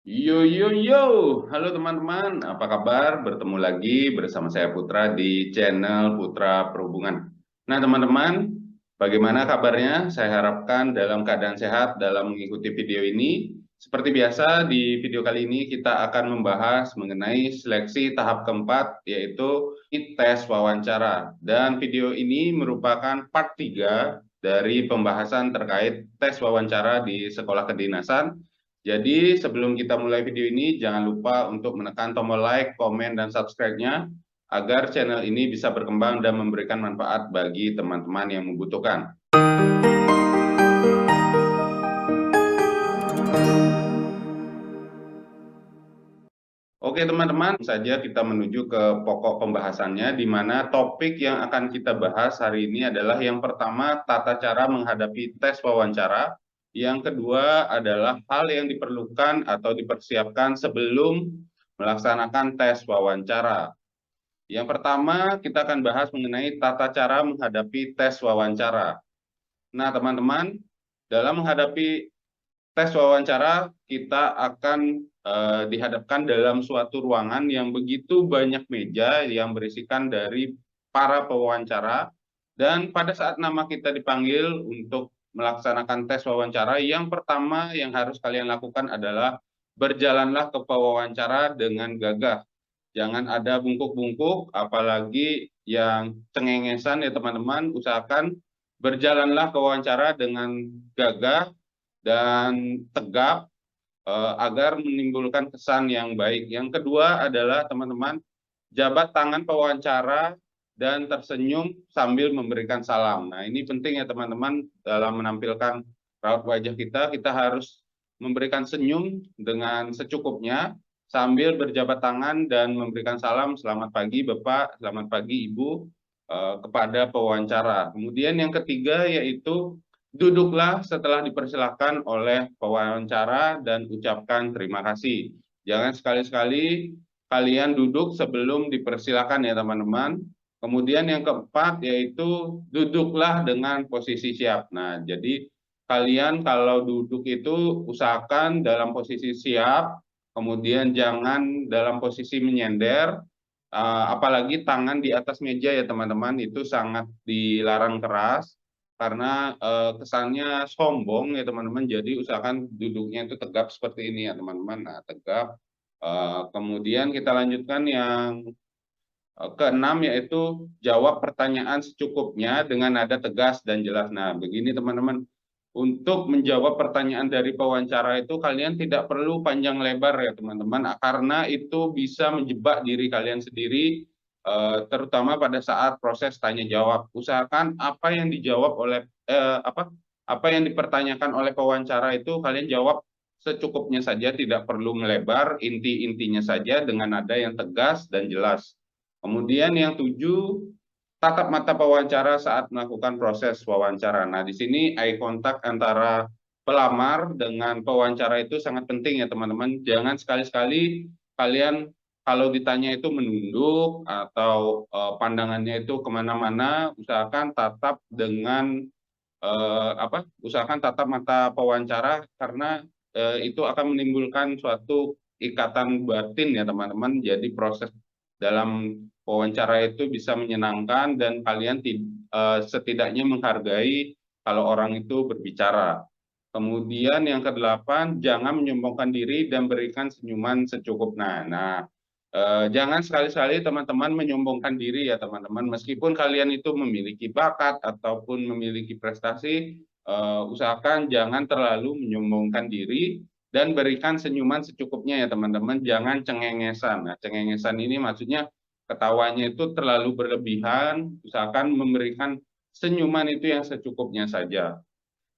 Yo yo yo, halo teman-teman, apa kabar? Bertemu lagi bersama saya Putra di channel Putra Perhubungan. Nah teman-teman, bagaimana kabarnya? Saya harapkan dalam keadaan sehat dalam mengikuti video ini. Seperti biasa, di video kali ini kita akan membahas mengenai seleksi tahap keempat, yaitu tes wawancara. Dan video ini merupakan part 3 dari pembahasan terkait tes wawancara di sekolah kedinasan. Jadi sebelum kita mulai video ini, jangan lupa untuk menekan tombol like, komen, dan subscribe-nya agar channel ini bisa berkembang dan memberikan manfaat bagi teman-teman yang membutuhkan. Oke teman-teman, saja kita menuju ke pokok pembahasannya, di mana topik yang akan kita bahas hari ini adalah yang pertama, tata cara menghadapi tes wawancara. Yang kedua adalah hal yang diperlukan atau dipersiapkan sebelum melaksanakan tes wawancara. Yang pertama, kita akan bahas mengenai tata cara menghadapi tes wawancara. Nah, teman-teman, dalam menghadapi tes wawancara, kita akan dihadapkan dalam suatu ruangan yang begitu banyak meja yang berisikan dari para pewawancara. Dan pada saat nama kita dipanggil untuk melaksanakan tes wawancara, yang pertama yang harus kalian lakukan adalah berjalanlah ke pewawancara dengan gagah. Jangan ada bungkuk-bungkuk, apalagi yang cengengesan ya teman-teman. Usahakan berjalanlah ke wawancara dengan gagah dan tegap agar menimbulkan kesan yang baik. Yang kedua adalah teman-teman, jabat tangan pewawancara dan tersenyum sambil memberikan salam. Nah, ini penting ya teman-teman dalam menampilkan raut wajah kita. Kita harus memberikan senyum dengan secukupnya sambil berjabat tangan dan memberikan salam selamat pagi Bapak, selamat pagi Ibu kepada pewawancara. Kemudian yang ketiga yaitu duduklah setelah dipersilahkan oleh pewawancara dan ucapkan terima kasih. Jangan sekali-sekali kalian duduk sebelum dipersilakan ya teman-teman. Kemudian yang keempat yaitu duduklah dengan posisi siap. Nah, jadi kalian kalau duduk itu usahakan dalam posisi siap, kemudian jangan dalam posisi menyender, apalagi tangan di atas meja ya teman-teman, itu sangat dilarang keras karena kesannya sombong ya teman-teman. Jadi usahakan duduknya itu tegap seperti ini ya teman-teman. Nah, tegap. Kemudian kita lanjutkan yang keenam yaitu jawab pertanyaan secukupnya dengan nada tegas dan jelas. Nah, begini teman-teman, untuk menjawab pertanyaan dari pewawancara itu kalian tidak perlu panjang lebar ya teman-teman, karena itu bisa menjebak diri kalian sendiri, terutama pada saat proses tanya jawab. Usahakan apa yang dijawab oleh apa yang dipertanyakan oleh pewawancara itu kalian jawab secukupnya saja, tidak perlu melebar, inti-intinya saja dengan nada yang tegas dan jelas. Kemudian yang tujuh, tatap mata pewawancara saat melakukan proses wawancara. Nah, di sini eye contact antara pelamar dengan pewawancara itu sangat penting ya teman-teman. Jangan sekali-sekali kalian kalau ditanya itu menunduk atau pandangannya itu kemana-mana. Usahakan tatap dengan usahakan tatap mata pewawancara karena itu akan menimbulkan suatu ikatan batin ya teman-teman. Jadi proses dalam wawancara itu bisa menyenangkan dan kalian setidaknya menghargai kalau orang itu berbicara. Kemudian yang kedelapan, jangan menyombongkan diri dan berikan senyuman secukupnya. Nah, jangan sekali-sekali teman-teman menyombongkan diri ya teman-teman. Meskipun kalian itu memiliki bakat ataupun memiliki prestasi, usahakan jangan terlalu menyombongkan diri dan berikan senyuman secukupnya ya teman-teman. Jangan cengengesan. Nah, cengengesan ini maksudnya ketawanya itu terlalu berlebihan. Usahakan memberikan senyuman itu yang secukupnya saja.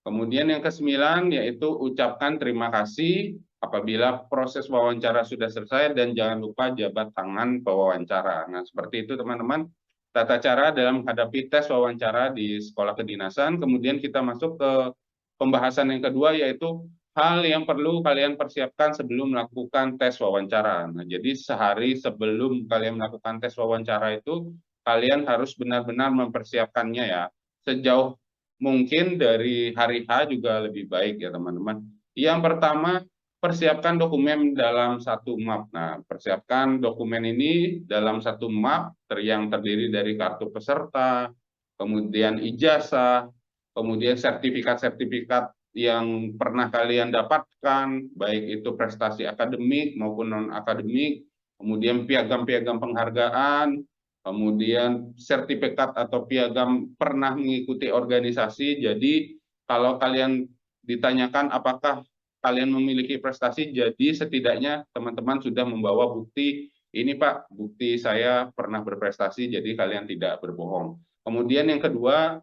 Kemudian yang kesembilan yaitu ucapkan terima kasih apabila proses wawancara sudah selesai dan jangan lupa jabat tangan pewawancara. Nah, seperti itu teman-teman tata cara dalam menghadapi tes wawancara di sekolah kedinasan. Kemudian kita masuk ke pembahasan yang kedua yaitu hal yang perlu kalian persiapkan sebelum melakukan tes wawancara. Nah, jadi sehari sebelum kalian melakukan tes wawancara itu kalian harus benar-benar mempersiapkannya ya. Sejauh mungkin dari hari H juga lebih baik ya teman-teman. Yang pertama, persiapkan dokumen dalam satu map. Nah, persiapkan dokumen ini dalam satu map yang terdiri dari kartu peserta, kemudian ijazah, kemudian sertifikat-sertifikat yang pernah kalian dapatkan, baik itu prestasi akademik maupun non-akademik, kemudian piagam-piagam penghargaan, kemudian sertifikat atau piagam pernah mengikuti organisasi. Jadi, kalau kalian ditanyakan apakah kalian memiliki prestasi, jadi setidaknya teman-teman sudah membawa bukti, ini Pak, bukti saya pernah berprestasi, jadi kalian tidak berbohong. Kemudian yang kedua,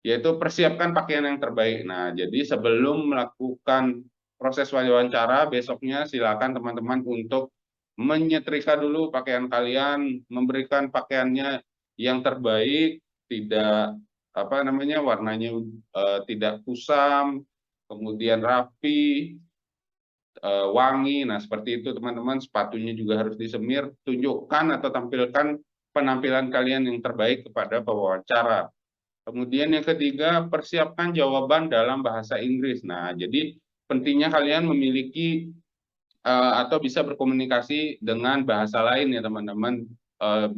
yaitu persiapkan pakaian yang terbaik. Nah, jadi sebelum melakukan proses wawancara, besoknya silakan teman-teman untuk menyetrika dulu pakaian kalian, memberikan pakaiannya yang terbaik, tidak apa namanya warnanya tidak kusam, kemudian rapi, wangi. Nah, seperti itu teman-teman, sepatunya juga harus disemir, tunjukkan atau tampilkan penampilan kalian yang terbaik kepada pewawancara. Kemudian yang ketiga, persiapkan jawaban dalam bahasa Inggris. Nah, jadi pentingnya kalian memiliki atau bisa berkomunikasi dengan bahasa lain ya teman-teman,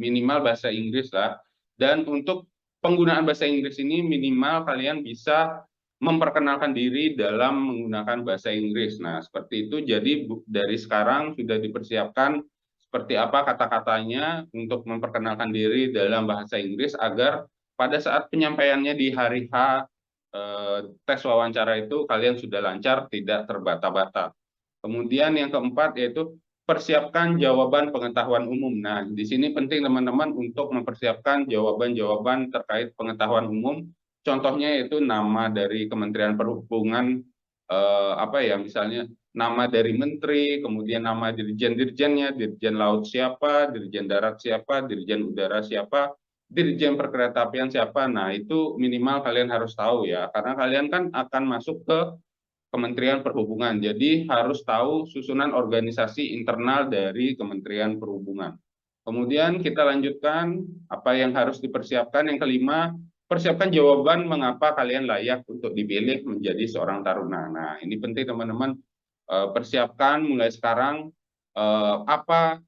minimal bahasa Inggris lah. Dan untuk penggunaan bahasa Inggris ini minimal kalian bisa memperkenalkan diri dalam menggunakan bahasa Inggris. Nah, seperti itu. Jadi dari sekarang sudah dipersiapkan seperti apa kata-katanya untuk memperkenalkan diri dalam bahasa Inggris agar pada saat penyampaiannya di hari H tes wawancara itu kalian sudah lancar, tidak terbata-bata. Kemudian yang keempat yaitu persiapkan jawaban pengetahuan umum. Nah, di sini penting teman-teman untuk mempersiapkan jawaban-jawaban terkait pengetahuan umum. Contohnya yaitu nama dari Kementerian Perhubungan, apa ya, misalnya nama dari menteri, kemudian nama dirjen-dirjennya, dirjen laut siapa, dirjen darat siapa, dirjen udara siapa, dirjen perkeretaapian siapa. Nah, itu minimal kalian harus tahu ya, karena kalian kan akan masuk ke Kementerian Perhubungan. Jadi harus tahu susunan organisasi internal dari Kementerian Perhubungan. Kemudian kita lanjutkan apa yang harus dipersiapkan. Yang kelima, persiapkan jawaban mengapa kalian layak untuk dipilih menjadi seorang taruna. Nah, ini penting teman-teman. Persiapkan mulai sekarang apa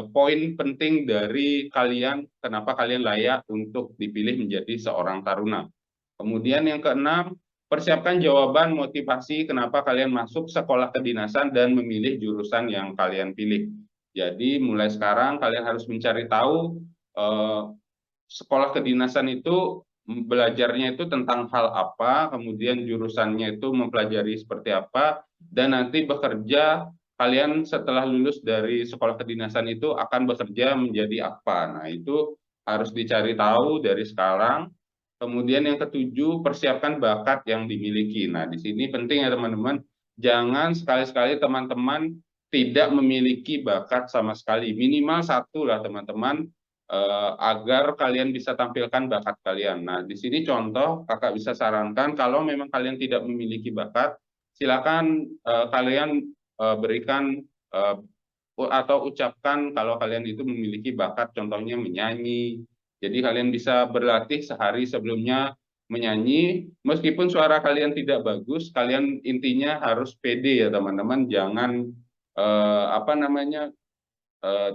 poin penting dari kalian, kenapa kalian layak untuk dipilih menjadi seorang taruna. Kemudian yang keenam, persiapkan jawaban motivasi kenapa kalian masuk sekolah kedinasan dan memilih jurusan yang kalian pilih. Jadi mulai sekarang kalian harus mencari tahu sekolah kedinasan itu belajarnya itu tentang hal apa, kemudian jurusannya itu mempelajari seperti apa, dan nanti bekerja kalian setelah lulus dari sekolah kedinasan itu akan bekerja menjadi apa. Nah, itu harus dicari tahu dari sekarang. Kemudian yang ketujuh, persiapkan bakat yang dimiliki. Nah, di sini penting ya teman-teman, jangan sekali-sekali teman-teman tidak memiliki bakat sama sekali. Minimal satu lah teman-teman, agar kalian bisa tampilkan bakat kalian. Nah, di sini contoh, kakak bisa sarankan kalau memang kalian tidak memiliki bakat, silakan kalian berikan atau ucapkan kalau kalian itu memiliki bakat, contohnya menyanyi. Jadi kalian bisa berlatih sehari sebelumnya menyanyi, meskipun suara kalian tidak bagus, kalian intinya harus pede ya teman-teman, jangan apa namanya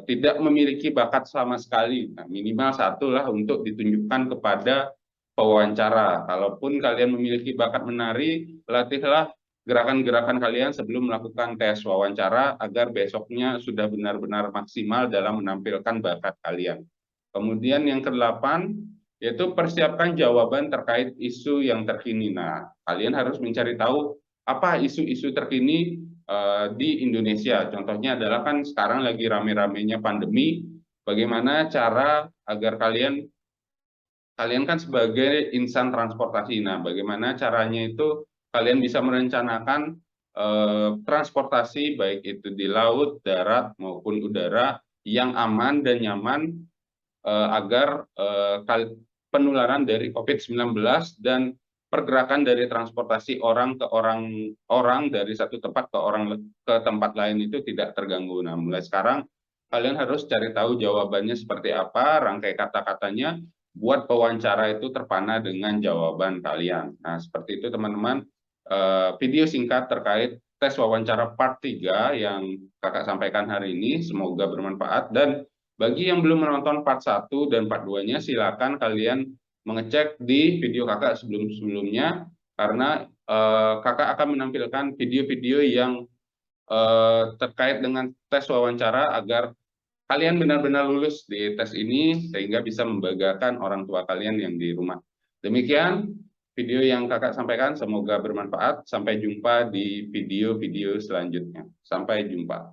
tidak memiliki bakat sama sekali. Nah, minimal satu lah untuk ditunjukkan kepada pewawancara. Kalaupun kalian memiliki bakat menari, latihlah gerakan-gerakan kalian sebelum melakukan tes wawancara agar besoknya sudah benar-benar maksimal dalam menampilkan bakat kalian. Kemudian yang kedelapan, yaitu persiapkan jawaban terkait isu yang terkini. Nah, kalian harus mencari tahu apa isu-isu terkini di Indonesia. Contohnya adalah kan sekarang lagi rame-ramenya pandemi, bagaimana cara agar kalian kan sebagai insan transportasi. Nah, bagaimana caranya itu kalian bisa merencanakan transportasi baik itu di laut, darat maupun udara yang aman dan nyaman agar penularan dari COVID-19 dan pergerakan dari transportasi orang ke orang dari satu tempat ke tempat lain itu tidak terganggu. Nah, mulai sekarang kalian harus cari tahu jawabannya seperti apa, rangkai kata-katanya, buat pewawancara itu terpana dengan jawaban kalian. Nah, seperti itu teman-teman, video singkat terkait tes wawancara part 3 yang kakak sampaikan hari ini. Semoga bermanfaat, dan bagi yang belum menonton part 1 dan part 2-nya, silakan kalian mengecek di video kakak sebelum-sebelumnya, karena kakak akan menampilkan video-video yang terkait dengan tes wawancara agar kalian benar-benar lulus di tes ini sehingga bisa membanggakan orang tua kalian yang di rumah. Demikian video yang kakak sampaikan, semoga bermanfaat. Sampai jumpa di video-video selanjutnya. Sampai jumpa.